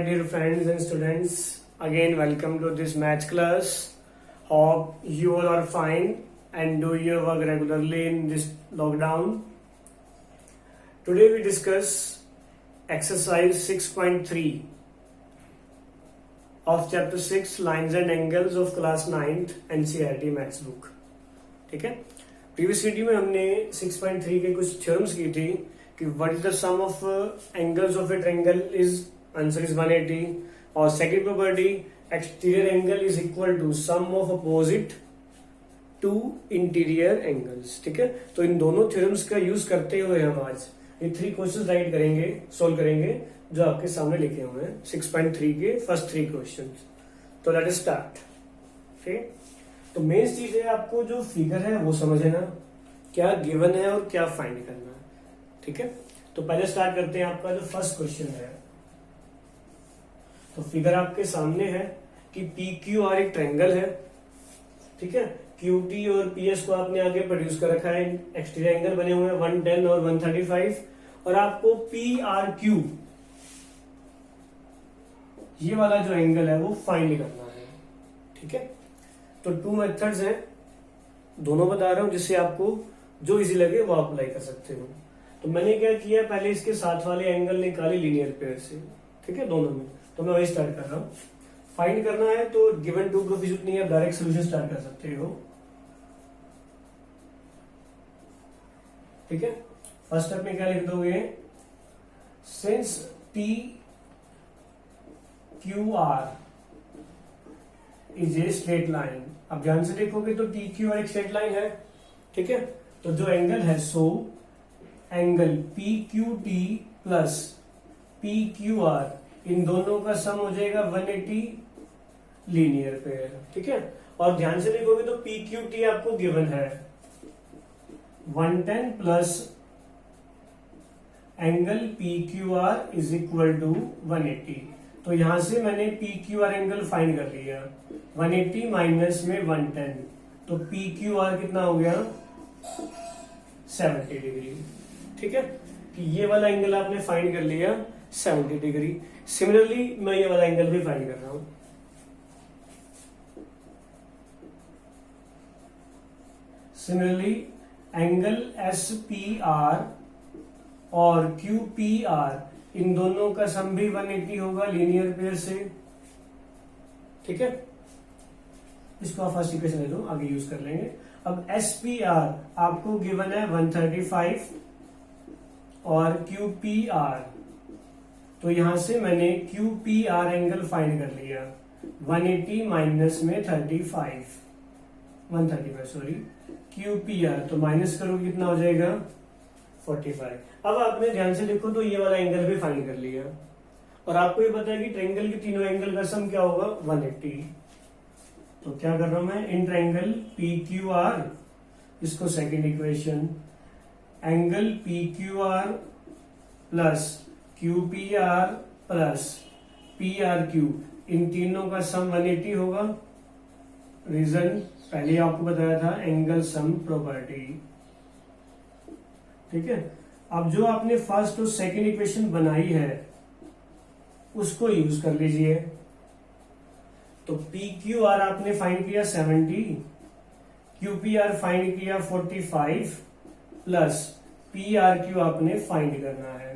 dear friends and students. Again, welcome to this maths class. Hope you all are fine and do your work regularly in this lockdown. Today we discuss exercise 6.3 of chapter 6 lines and angles of class 9th NCERT maths book. ठीक है. Previous video में हमने 6.3 के कुछ theorems की थी कि what is the sum of angles of a triangle is answer is 180 और second property exterior angle is equal to sum of opposite to interior angles. ठीक है. तो इन दोनों थ्योरम्स का यूज करते हुए हम आज ये 3 क्वेश्चन राइट करेंगे, सोल्व करेंगे जो आपके सामने लिखे हुए हैं 6.3 के फर्स्ट 3 क्वेश्चन. तो लेट अस स्टार्ट. ठीक. तो मेन चीज है आपको जो फिगर है वो समझना, क्या गिवन है और क्या फाइंड करना है. ठीक है. तो पहले स्टार्ट करते हैं. आपका जो फर्स्ट क्वेश्चन है तो फिगर आपके सामने है कि पी क्यू आर एक ट्रायंगल है. ठीक है. क्यू टी और पी एस को आपने आगे प्रोड्यूस कर रखा है. एक्सटीरियर एंगल बने हुए हैं 110 और 135 और आपको पी आर क्यू ये वाला जो एंगल है वो फाइंड करना है. ठीक है. तो 2 मेथड्स हैं, दोनों बता रहा हूं जिससे आपको जो इजी लगे वो आप अप्लाई कर सकते हो. तो मैंने क्या किया, पहले इसके साथ वाले एंगल निकाले लीनियर पेयर से. ठीक है. दोनों में तो मैं वही स्टार्ट कर रहा हूं. फाइंड करना है तो गिवन 2 प्रूफ जरूरत नहीं है, डायरेक्ट सोल्यूशन स्टार्ट कर सकते हो. ठीक है. फर्स्ट स्टेप में क्या लिख दोगे, since P Q R is a straight line. अब ध्यान से देखोगे तो टी क्यू आर एक स्ट्रेट लाइन है. ठीक है. तो जो एंगल है सो angle P Q T plus P Q R इन दोनों का सम हो जाएगा 180 लीनियर पेयर. ठीक है. और ध्यान से देखोगे तो पी क्यू टी आपको गिवन है 110 plus angle P Q R is equal to 180. तो यहां से मैंने P Q R angle find कर लिया. 180 माइनस में 110 तो पी क्यू आर कितना हो गया 70 डिग्री. ठीक है. कि ये वाला एंगल आपने फाइंड कर लिया 70 डिग्री. सिमिलरली मैं ये वाला एंगल भी फाइंड कर रहा हूं. Similarly angle S P R और क्यू पी आर इन दोनों का सम भी 180 होगा लीनियर पेयर से. ठीक है. इसको आप फर्स्ट इक्वेशन ले लो, आगे यूज कर लेंगे. अब एस पी आर आपको गिवन है 135 और क्यू पी आर, तो यहां से मैंने Q P are angle find कर लिया 180 माइनस में 135 सॉरी क्यू पी आर, तो माइनस करोगे कितना हो जाएगा 45. अब आपने ध्यान से देखो तो ये वाला एंगल भी फाइंड कर लिया और आपको ये पता है कि ट्रायंगल के तीनों एंगल का सम क्या होगा 180. तो क्या कर रहा हूं मैं, in triangle P Q R, इसको second equation, angle P Q R plus Q P R plus P R Q इन तीनों का सम 180 होगा. रीजन पहले आपको बताया था एंगल सम प्रॉपर्टी. ठीक है. अब जो आपने फर्स्ट और सेकंड इक्वेशन बनाई है उसको यूज कर लीजिए. तो पी क्यू आर आपने फाइंड किया 70, क्यू पी आर फाइंड किया 45 प्लस पी आर क्यू आपने फाइंड करना है.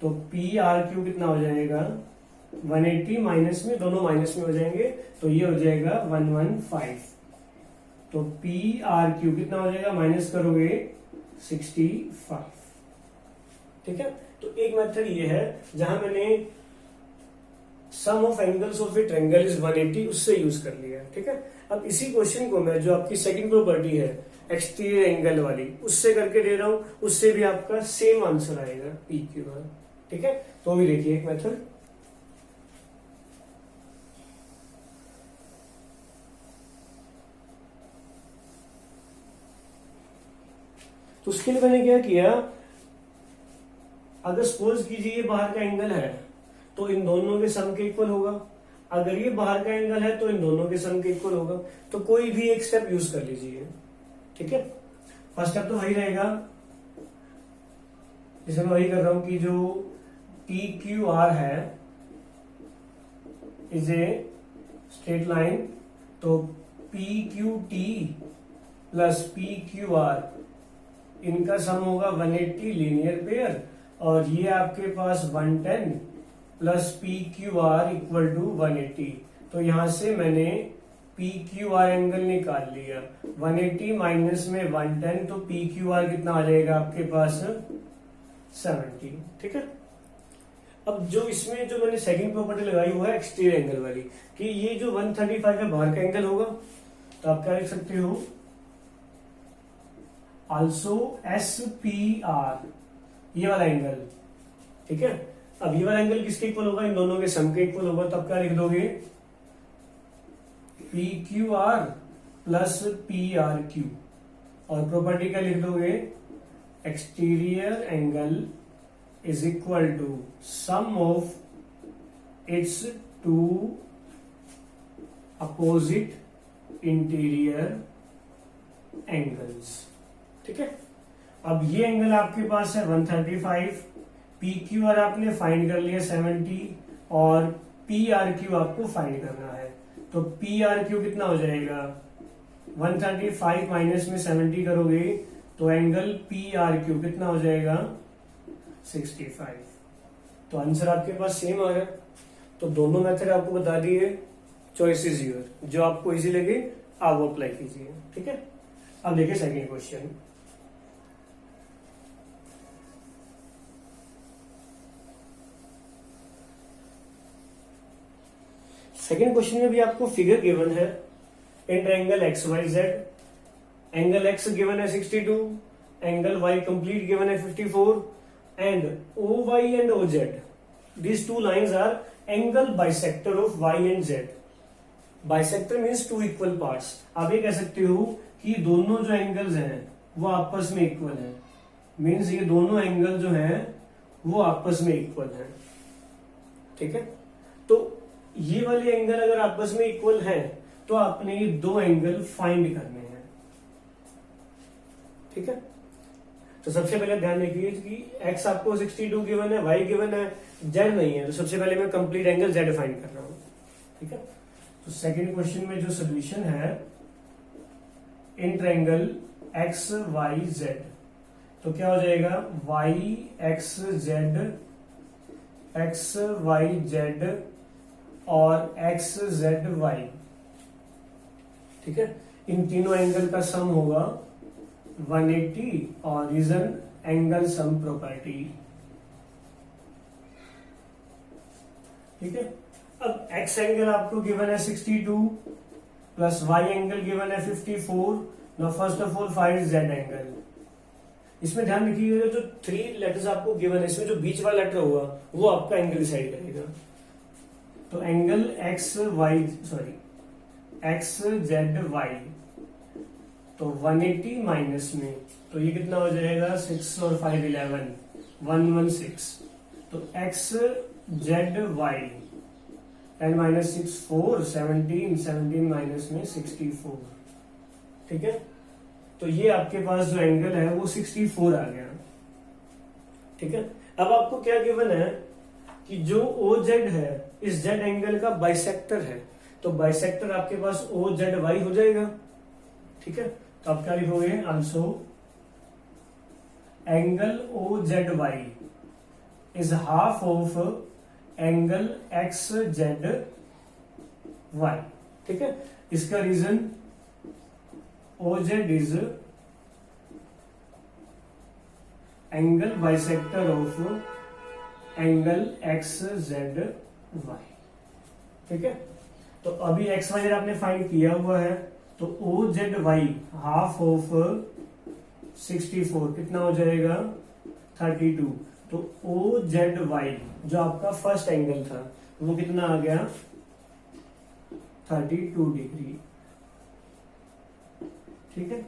तो पी आर क्यू कितना हो जाएगा 180 माइनस में, दोनों माइनस में हो जाएंगे तो ये हो जाएगा 115. तो पी आर क्यू कितना हो जाएगा, माइनस करोगे 65. ठीक है. तो एक मेथड ये है जहां मैंने sum of angles of a triangle is 180 उससे यूज कर लिया. ठीक है. अब इसी क्वेश्चन को मैं जो आपकी सेकंड प्रॉपर्टी है एक्सटीरियर एंगल वाली उससे करके दे रहा हूं, उससे भी आपका सेम आंसर आएगा पी क्यू आर. ठीक है. तो भी देखिए एक मेथड. तो उसके लिए मैंने क्या किया, अगर सपोज कीजिए ये बाहर का एंगल है तो इन दोनों के सम के इक्वल होगा. अगर ये बाहर का एंगल है तो इन दोनों के सम के इक्वल होगा. तो कोई भी एक स्टेप यूज कर लीजिए. ठीक है. फर्स्ट स्टेप तो वही रहेगा, जैसे मैं वही कर रहा हूं कि जो पी क्यू आर है इज ए स्ट्रेट लाइन, तो P Q T plus P Q R इनका सम होगा 180 लीनियर पेयर, और ये आपके पास 110 plus P Q R equal to 180। तो यहां से मैंने पी क्यू आर एंगल निकाल लिया, 180 माइनस में 110, तो पी क्यू आर कितना आ जाएगा आपके पास 70। ठीक है, अब जो इसमें जो मैंने सेकंड प्रॉपर्टी लगाई हुआ है एक्सटीरियर एंगल वाली, कि ये जो 135 है बाहर का एंगल होगा, तो आप क्या लिख सकते हो, आल्सो एस पी आर, ये वाला एंगल। ठीक है, अब ये वाला एंगल किसके इक्वल होगा, इन दोनों के सम के इक्वल होगा, तो आप क्या लिख दोगे, P Q R plus P R Q, और प्रॉपर्टी क्या लिख दोगे, exterior angle is equal to sum of its two opposite interior angles. ठीक है, अब ये एंगल आपके पास है 135, पी क्यू आर आपने फाइंड कर लिया 70, और पी आर क्यू आपको फाइंड करना है, तो पी आर क्यू कितना हो जाएगा, 135 माइनस में 70 करोगे तो एंगल पी आर क्यू कितना हो जाएगा 65। तो आंसर आपके पास सेम आ गया। तो दोनों मेथड आपको बता दिए, चॉइस इज योर, जो आपको इजी लगे आप वो अप्लाई कीजिए। ठीक है, अब देखिए सेकेंड क्वेश्चन। सेकेंड क्वेश्चन में भी आपको फिगर गिवन है in triangle X Y Z, angle X given है 62, एंगल वाई कंप्लीट गिवन है 54, and O Y and O Z, these two lines are angle bisector of y and z। Bisector means two equal parts. आप ये कह सकते हो कि दोनों जो एंगल्स हैं वो आपस में इक्वल हैं, मीन्स ये दोनों एंगल जो हैं वो आपस में इक्वल हैं। ठीक है, तो ये वाले एंगल अगर आपस में इक्वल हैं तो आपने ये दो एंगल फाइंड करने हैं। ठीक है, तो सबसे पहले ध्यान रखिए कि x आपको 62 गिवन है, y गिवन है, z नहीं है, तो सबसे पहले मैं कंप्लीट एंगल z फाइंड कर रहा हूं। ठीक है, तो सेकंड क्वेश्चन में जो सोल्यूशन है in triangle X Y Z, तो क्या हो जाएगा y एक्स वाई जेड और एक्स जेड वाई। ठीक है, इन तीनों एंगल का सम होगा 180 और रीजन एंगल सम प्रॉपर्टी। ठीक है, अब x एंगल आपको गिवन है 62 प्लस y एंगल गिवन है 54। Now first of all find z angle. इसमें ध्यान रखिएगा जो 3 लेटर्स आपको गिवन है इसमें जो बीच वाला लेटर होगा वो आपका एंगल डिसाइड करेगा। तो एंगल एक्स जेड वाई, तो 180 माइनस में, तो ये कितना हो जाएगा 6 और 5 11 116। तो X Z Y 10 minus 6 4 17 minus में 64। ठीक है, तो ये आपके पास जो एंगल है वो 64 आ गया। ठीक है, अब आपको क्या गिवन है कि जो ओ जेड है इस जेड एंगल का बाइसेक्टर है, तो बाइसेक्टर आपके पास ओ जेड वाई हो जाएगा। ठीक है, तो आप क्या लिखोगे, also angle O Z Y is half of angle X Z Y. ठीक है, इसका reason O Z is angle bisector of angle X Z Y. ठीक है, तो अभी एक्स वाई आपने फाइंड किया हुआ है, तो O Z Y half of 64 कितना हो जाएगा 32। तो ओ जेड वाई जो आपका फर्स्ट एंगल था वो कितना आ गया 32 डिग्री। ठीक है,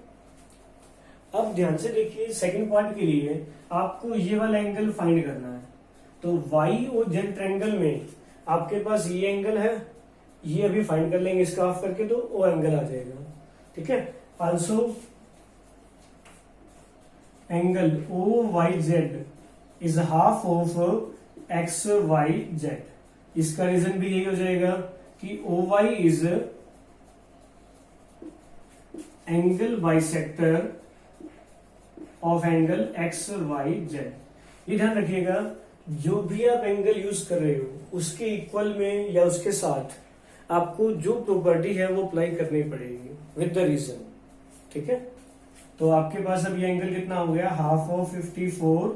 अब ध्यान से देखिए सेकंड पार्ट के लिए आपको ये वाला एंगल फाइंड करना है। तो वाई और जेड ट्रायंगल में आपके पास ये एंगल है, ये अभी फाइंड कर लेंगे इसका ऑफ करके, तो वो एंगल आ जाएगा। ठीक है, also angle O Y Z is half of X Y Z. इसका रीजन भी यही हो जाएगा कि OY is angle bisector of angle XYZ। ये ध्यान रखिएगा, जो भी आप एंगल यूज कर रहे हो उसके इक्वल में या उसके साथ आपको जो प्रॉपर्टी है वो अप्लाई करनी पड़ेगी विद द रीजन। ठीक है, तो आपके पास अब ये एंगल कितना हो गया, हाफ ऑफ 54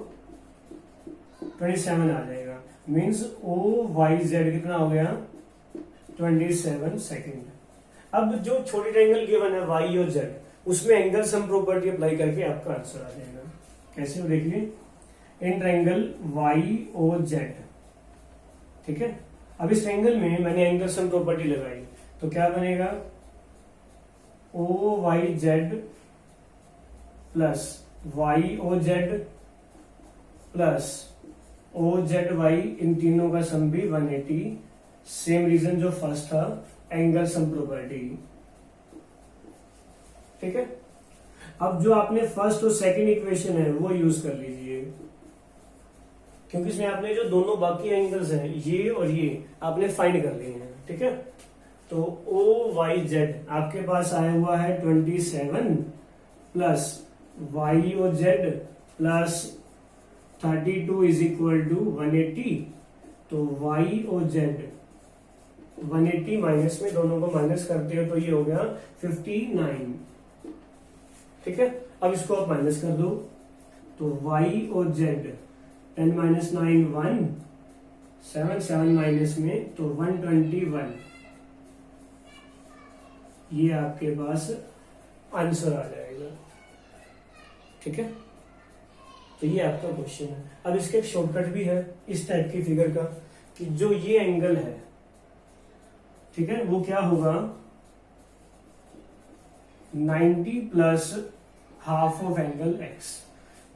27 आ जाएगा। मीन्स OYZ कितना हो गया, 27 सेकेंड। अब जो छोटे ट्रायंगल गिवन है Y और Z, उसमें एंगल सम प्रॉपर्टी अप्लाई करके आपका आंसर आ जाएगा। कैसे हो देखिए, इन ट्रायंगल YOZ, ठीक है। अब इस ट्रायंगल में मैंने एंगल सम प्रॉपर्टी लगाई तो क्या बनेगा, OYZ plus YOZ plus OZY, इन तीनों का सम भी 180। सेम रीजन जो फर्स्ट था, एंगल सम प्रॉपर्टी। ठीक है, अब जो आपने फर्स्ट और सेकंड इक्वेशन है वो यूज कर लीजिए, क्योंकि इसमें आपने जो दोनों बाकी एंगल्स हैं ये और ये आपने फाइंड कर लिए हैं। ठीक है, तो OYZ आपके पास आया हुआ है 27 plus YOZ plus 32 is equal to 180। तो YOZ 180 माइनस में दोनों को माइनस करते हो तो ये हो गया 59। ठीक है, अब इसको आप माइनस कर दो तो YOZ 10 माइनस 9 1 7 7 माइनस में तो 121। ये आपके पास आंसर आ जाएगा। ठीक है, तो ये आपका क्वेश्चन है। अब इसके एक शॉर्टकट भी है इस टाइप की फिगर का, कि जो ये एंगल है, ठीक है, वो क्या होगा, 90 plus half of angle X।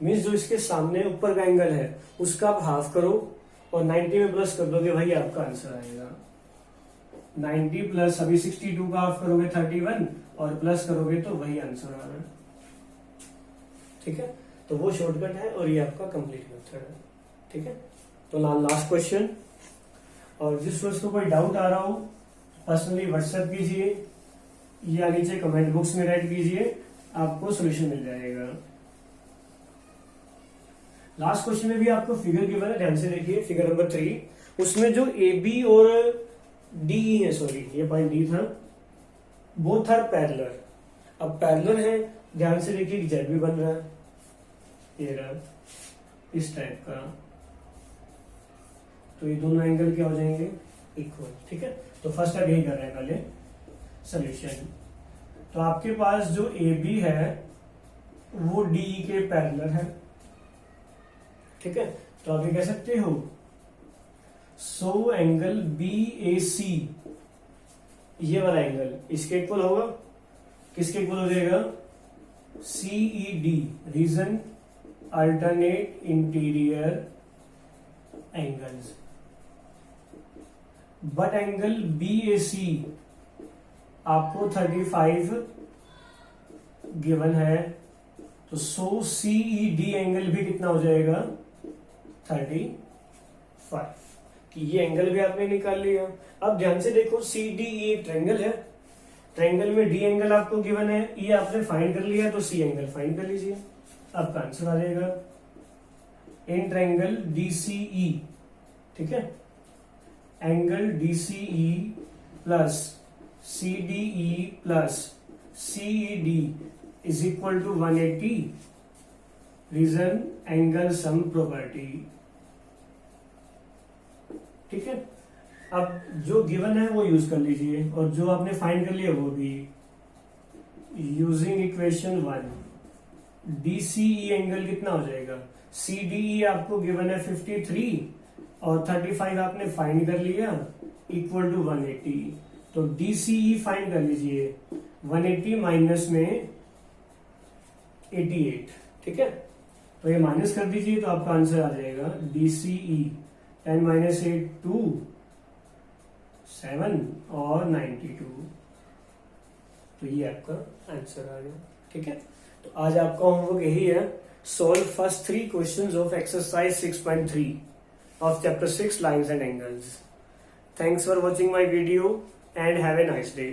Means जो इसके सामने ऊपर का एंगल है उसका आप हाफ करो और 90 में प्लस कर दोगे, भाई आपका आंसर आएगा। 90 प्लस अभी 62 का हाफ करोगे 31 और प्लस करोगे तो वही आंसर आ रहा है। ठीक है, तो वो शॉर्टकट है और ये आपका कंप्लीट मेथड है। ठीक है, तो लास्ट क्वेश्चन, और जिस वर्ष को कोई डाउट आ रहा हो पर्सनली व्हाट्सएप कीजिए या नीचे कमेंट बॉक्स में राइट कीजिए, आपको सोल्यूशन मिल जाएगा। लास्ट क्वेश्चन में भी आपको फिगर गिवन है, ध्यान से देखिए, फिगर नंबर 3। उसमें जो AB और DE है, सॉरी ये पॉइंट D था, बोथ आर पैरेलल। अब पैरेलल है, ध्यान से देखिए, जेड भी बन रहा है, ये रहा इस टाइप का, तो ये दोनों एंगल क्या हो जाएंगे, इक्वल। ठीक है, तो फर्स्ट स्टेप यही कर रहे हैं पहले सॉल्यूशन। तो आपके पास जो AB है वो DE के पैरेलल है। ठीक है, तो आप ये कह सकते हो, सो एंगल BAC, ये वाला एंगल इसके इक्वल होगा, किसके इक्वल हो जाएगा, CED, reason alternate interior angles. But angle BAC आपको 35 गिवन है, तो सो CED एंगल भी कितना हो जाएगा, 35। कि ये एंगल भी आपने निकाल लिया। अब ध्यान से देखो, CDE ट्रायंगल है, ट्रायंगल में D एंगल आपको गिवन है, E आपने फाइंड कर लिया, तो C एंगल फाइंड कर लीजिए, आपका आंसर आ जाएगा। इन ट्रायंगल DCE, ठीक है, angle DCE plus CDE plus CED is equal to 180, reason angle sum property. ठीक है, अब जो गिवन है वो यूज कर लीजिए और जो आपने फाइंड कर लिया वो भी। यूजिंग इक्वेशन 1, DCE एंगल कितना हो जाएगा, CDE आपको गिवन है 53 और 35 आपने फाइंड कर लिया, इक्वल टू 180। तो DCE फाइंड कर लीजिए, 180 माइनस में 88। ठीक है, तो ये माइनस कर दीजिए तो आपका आंसर आ जाएगा DCE 10 माइनस 8 2 7 और 92। तो ये आपका आंसर आ गया। ठीक है, तो आज आपका होमवर्क यही है, solve first 3 questions of exercise 6.3 of chapter 6 lines and angles. Thanks for watching my video and have a nice day.